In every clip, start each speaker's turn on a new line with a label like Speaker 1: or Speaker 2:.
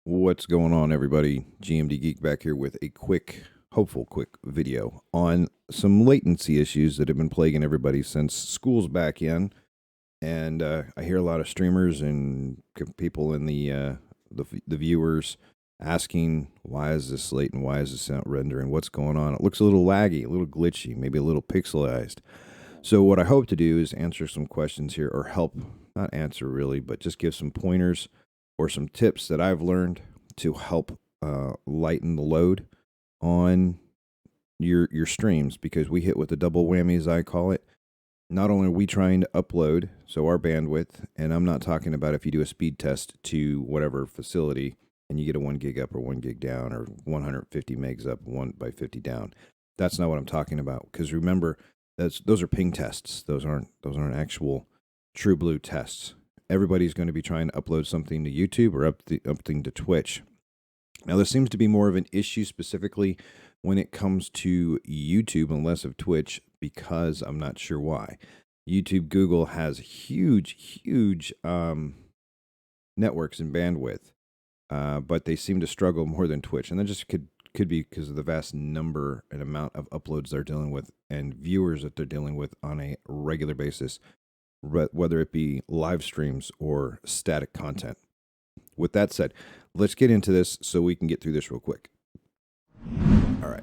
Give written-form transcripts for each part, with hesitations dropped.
Speaker 1: What's going on, everybody? GMD Geek back here with a hopeful quick video on some latency issues that have been plaguing everybody since school's back in. And I hear a lot of streamers and people in the viewers asking, why is this late and why is this not rendering? What's going on? It looks a little laggy, a little glitchy, maybe a little pixelized. So what I hope to do is answer some questions here, or help, not answer really, but just give some pointers or some tips that I've learned to help lighten the load on your streams, because we hit with the double whammy, as I call it. Not only are we trying to upload, so our bandwidth, and I'm not talking about if you do a speed test to whatever facility and you get a 1 gig up or 1 gig down or 150 megs up, 1 by 50 down. That's not what I'm talking about, because remember, those are ping tests. Those aren't actual true blue tests. Everybody's going to be trying to upload something to YouTube or upthing to Twitch. Now, there seems to be more of an issue specifically when it comes to YouTube and less of Twitch, because I'm not sure why. YouTube, Google has huge networks and bandwidth, but they seem to struggle more than Twitch. And that just could be because of the vast number and amount of uploads they're dealing with and viewers that they're dealing with on a regular basis, whether it be live streams or static content. With that said, let's get into this so we can get through this real quick. All right.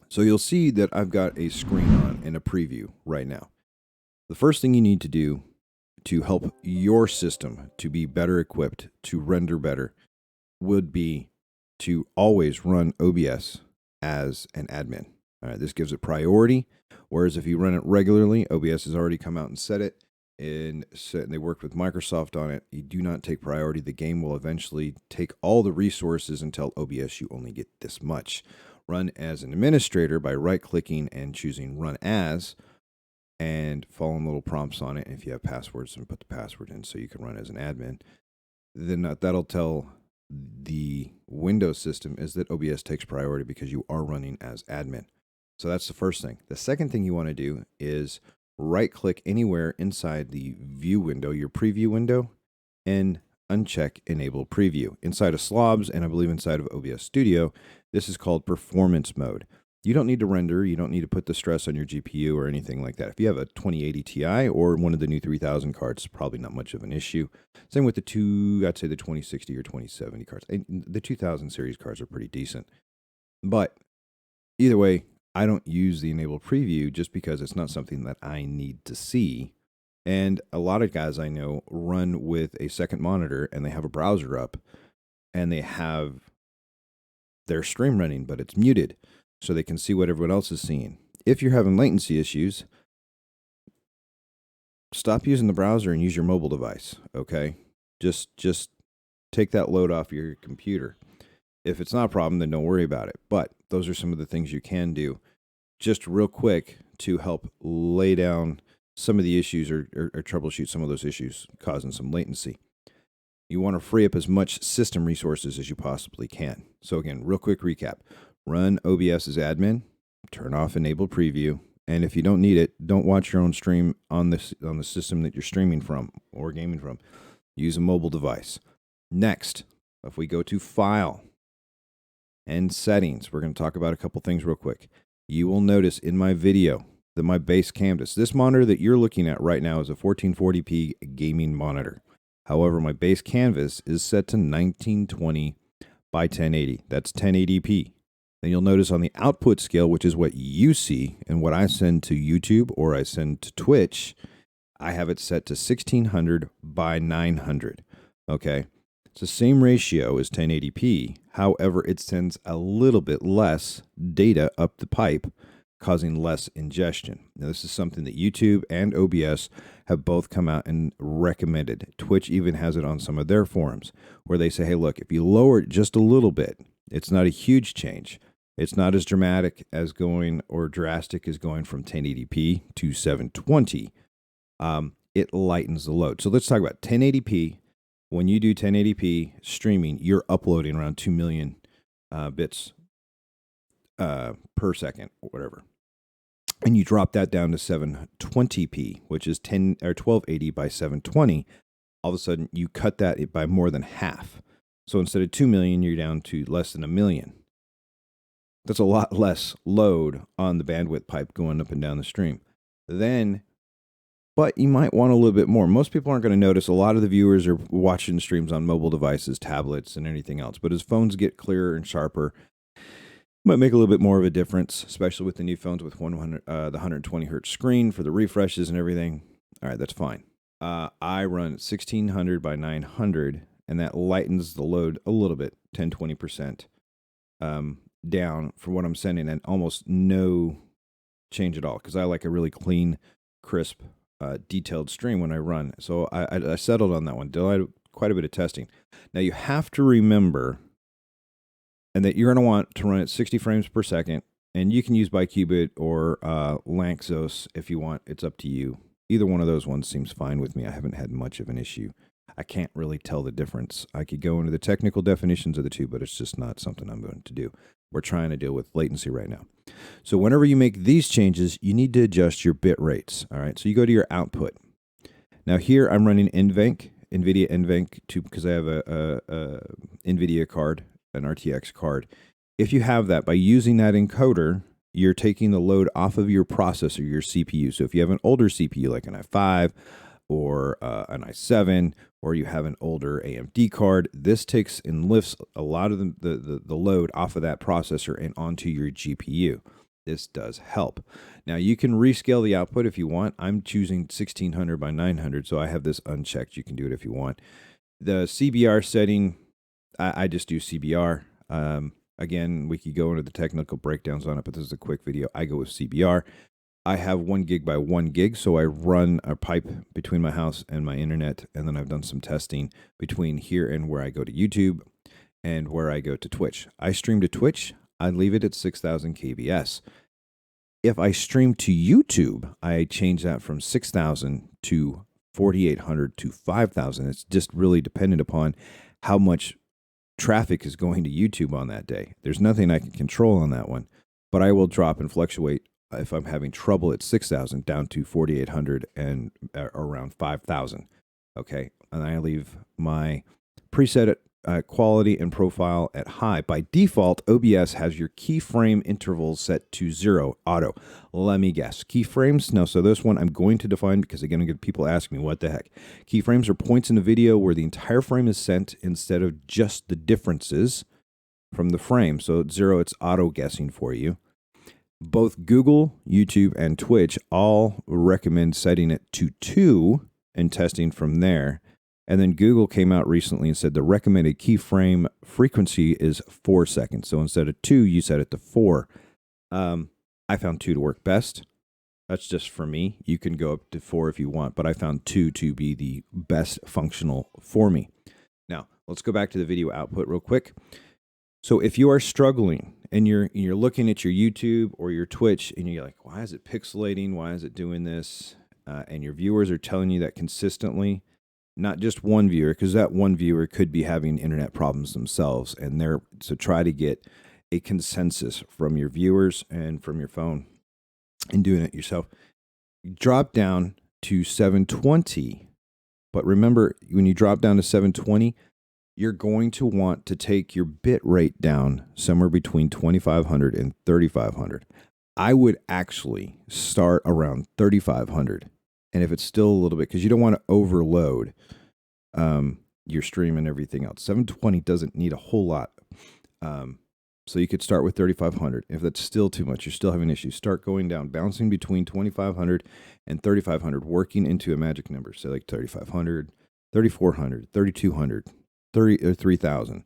Speaker 1: So you'll see that I've got a screen on and a preview right now. The first thing you need to do to help your system to be better equipped to render better would be to always run OBS as an admin. All right, this gives it priority, whereas if you run it regularly, OBS has already come out and said it, and they worked with Microsoft on it. You do not take priority. The game will eventually take all the resources and tell OBS you only get this much. Run as an administrator by right-clicking and choosing Run As, and following little prompts on it. And if you have passwords, then put the password in so you can run as an admin. Then that'll tell the Windows system is that OBS takes priority because you are running as admin. So that's the first thing. The second thing you want to do is right-click anywhere inside the view window, your preview window, and uncheck Enable Preview. Inside of Slobs, and I believe inside of OBS Studio, this is called Performance Mode. You don't need to render. You don't need to put the stress on your GPU or anything like that. If you have a 2080 Ti or one of the new 3000 cards, probably not much of an issue. Same with I'd say the 2060 or 2070 cards. The 2000 series cards are pretty decent. But either way, I don't use the Enable Preview just because it's not something that I need to see. And a lot of guys I know run with a second monitor and they have a browser up and they have their stream running, but it's muted so they can see what everyone else is seeing. If you're having latency issues, stop using the browser and use your mobile device, okay? Just take that load off your computer. If it's not a problem, then don't worry about it. But those are some of the things you can do just real quick to help lay down some of the issues or troubleshoot some of those issues causing some latency. You want to free up as much system resources as you possibly can. So again, real quick recap. Run OBS as admin, turn off Enable Preview, and if you don't need it, don't watch your own stream on the system that you're streaming from or gaming from. Use a mobile device. Next, if we go to File and Settings, we're going to talk about a couple things real quick. You will notice in my video that my base canvas, this monitor that you're looking at right now, is a 1440p gaming monitor. However, my base canvas is set to 1920 by 1080. That's 1080p. Then you'll notice on the output scale, which is what you see and what I send to YouTube or I send to Twitch, I have it set to 1600 by 900. Okay. It's the same ratio as 1080p. However, it sends a little bit less data up the pipe, causing less ingestion. Now, this is something that YouTube and OBS have both come out and recommended. Twitch even has it on some of their forums where they say, hey, look, if you lower it just a little bit, it's not a huge change. It's not as dramatic as going or drastic as going from 1080p to 720. It lightens the load. So let's talk about 1080p. When you do 1080p streaming, you're uploading around 2 million bits per second, or whatever. And you drop that down to 720p, which is 1280 by 720. All of a sudden, you cut that by more than half. So instead of 2 million, you're down to less than 1 million. That's a lot less load on the bandwidth pipe going up and down the stream. But you might want a little bit more. Most people aren't going to notice. A lot of the viewers are watching streams on mobile devices, tablets, and anything else. But as phones get clearer and sharper, it might make a little bit more of a difference, especially with the new phones with the 120 hertz screen for the refreshes and everything. All right, that's fine. I run 1600 by 900, and that lightens the load a little bit, 10-20%. Down from what I'm sending, and almost no change at all, because I like a really clean, crisp, detailed stream when I run. So I settled on that one. Did quite a bit of testing. Now you have to remember, and that you're going to want to run at 60 frames per second, and you can use Biqubit or Lanczos if you want. It's up to you. Either one of those ones seems fine with me. I haven't had much of an issue. I can't really tell the difference. I could go into the technical definitions of the two, but it's just not something I'm going to do. We're trying to deal with latency right now. So whenever you make these changes, you need to adjust your bit rates. All right, so you go to your output. Now here I'm running NVENC, NVIDIA NVENC, because I have a NVIDIA card, an RTX card. If you have that, by using that encoder, you're taking the load off of your processor, your CPU. So if you have an older CPU like an i5 or an i7, or you have an older AMD card, this takes and lifts a lot of the load off of that processor and onto your GPU. This does help. Now you can rescale the output if you want. I'm choosing 1600 by 900, so I have this unchecked. You can do it if you want. The CBR setting, I just do CBR. Again, we could go into the technical breakdowns on it, but this is a quick video. I go with CBR. I have 1 gig by 1 gig, so I run a pipe between my house and my internet, and then I've done some testing between here and where I go to YouTube and where I go to Twitch. I stream to Twitch, I leave it at 6,000 kbs. If I stream to YouTube, I change that from 6,000 to 4,800 to 5,000. It's just really dependent upon how much traffic is going to YouTube on that day. There's nothing I can control on that one, but I will drop and fluctuate if I'm having trouble at 6,000 down to 4,800 and around 5,000. Okay. And I leave my preset quality and profile at high. By default, OBS has your keyframe intervals set to 0 auto. Let me guess. Keyframes? No. So this one I'm going to define because again, people ask me what the heck. Keyframes are points in the video where the entire frame is sent instead of just the differences from the frame. So at 0, it's auto guessing for you. Both Google, YouTube, and Twitch all recommend setting it to 2 and testing from there. And then Google came out recently and said the recommended keyframe frequency is 4 seconds. So instead of 2, you set it to 4. I found 2 to work best. That's just for me. You can go up to 4 if you want, but I found 2 to be the best functional for me. Now, let's go back to the video output real quick. So if you are struggling and you're looking at your YouTube or your Twitch and you're like, why is it pixelating? Why is it doing this? And your viewers are telling you that consistently, not just one viewer, because that one viewer could be having internet problems themselves. And so try to get a consensus from your viewers and from your phone and doing it yourself. Drop down to 720. But remember, when you drop down to 720, you're going to want to take your bit rate down somewhere between 2,500 and 3,500. I would actually start around 3,500. And if it's still a little bit, because you don't want to overload your stream and everything else. 720 doesn't need a whole lot. So you could start with 3,500. If that's still too much, you're still having issues, start going down, bouncing between 2,500 and 3,500, working into a magic number. So like 3,500, 3,400, 3,200. 3,000,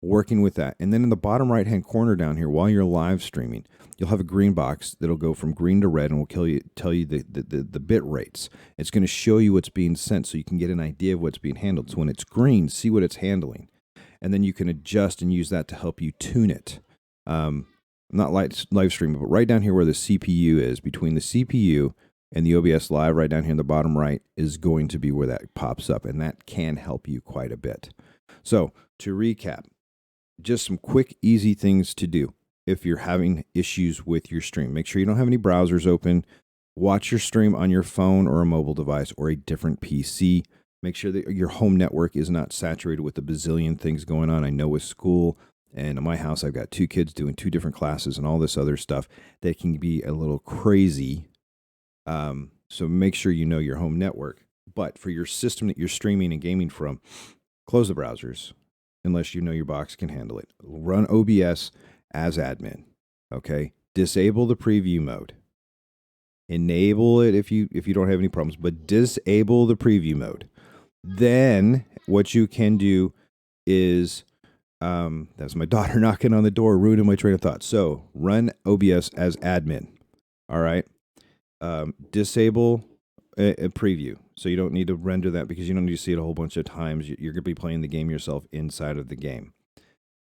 Speaker 1: working with that. And then in the bottom right-hand corner down here, while you're live streaming, you'll have a green box that'll go from green to red and will tell you the bit rates. It's going to show you what's being sent so you can get an idea of what's being handled. So when it's green, see what it's handling. And then you can adjust and use that to help you tune it. Not live streaming, but right down here where the CPU is, between the CPU and the OBS Live, right down here in the bottom right, is going to be where that pops up. And that can help you quite a bit. So to recap, just some quick, easy things to do if you're having issues with your stream. Make sure you don't have any browsers open. Watch your stream on your phone or a mobile device or a different PC. Make sure that your home network is not saturated with a bazillion things going on. I know with school and in my house, I've got 2 kids doing 2 different classes and all this other stuff that can be a little crazy. So make sure you know your home network. But for your system that you're streaming and gaming from, close the browsers unless you know your box can handle it. Run OBS as admin. Okay? Disable the preview mode. Enable it if you don't have any problems, but disable the preview mode. Then what you can do is that's my daughter knocking on the door, ruining my train of thought. So run OBS as admin. All right. Disable a preview. So you don't need to render that because you don't need to see it a whole bunch of times. You're going to be playing the game yourself inside of the game.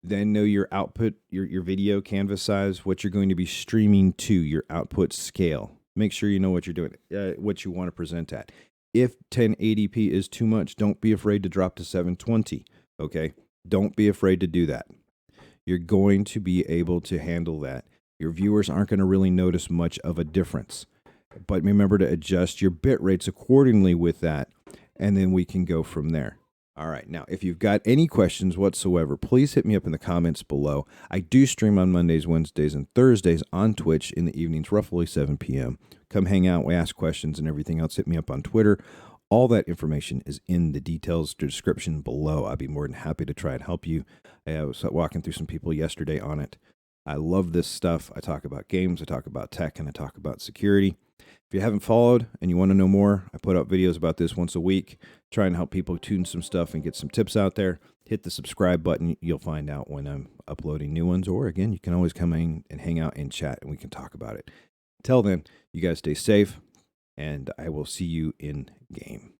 Speaker 1: Then know your output, your video canvas size, what you're going to be streaming to, your output scale. Make sure you know what you're doing, what you want to present at. If 1080p is too much, don't be afraid to drop to 720, okay? Don't be afraid to do that. You're going to be able to handle that. Your viewers aren't going to really notice much of a difference. But remember to adjust your bit rates accordingly with that, and then we can go from there. All right, now, if you've got any questions whatsoever, please hit me up in the comments below. I do stream on Mondays, Wednesdays, and Thursdays on Twitch in the evenings, roughly 7 p.m. Come hang out, we ask questions and everything else. Hit me up on Twitter. All that information is in the details description below. I'd be more than happy to try and help you. I was walking through some people yesterday on it. I love this stuff. I talk about games, I talk about tech, and I talk about security. If you haven't followed and you want to know more, I put out videos about this once a week, try and help people tune some stuff and get some tips out there. Hit the subscribe button. You'll find out when I'm uploading new ones. Or again, you can always come in and hang out and chat and we can talk about it. Till then, you guys stay safe and I will see you in game.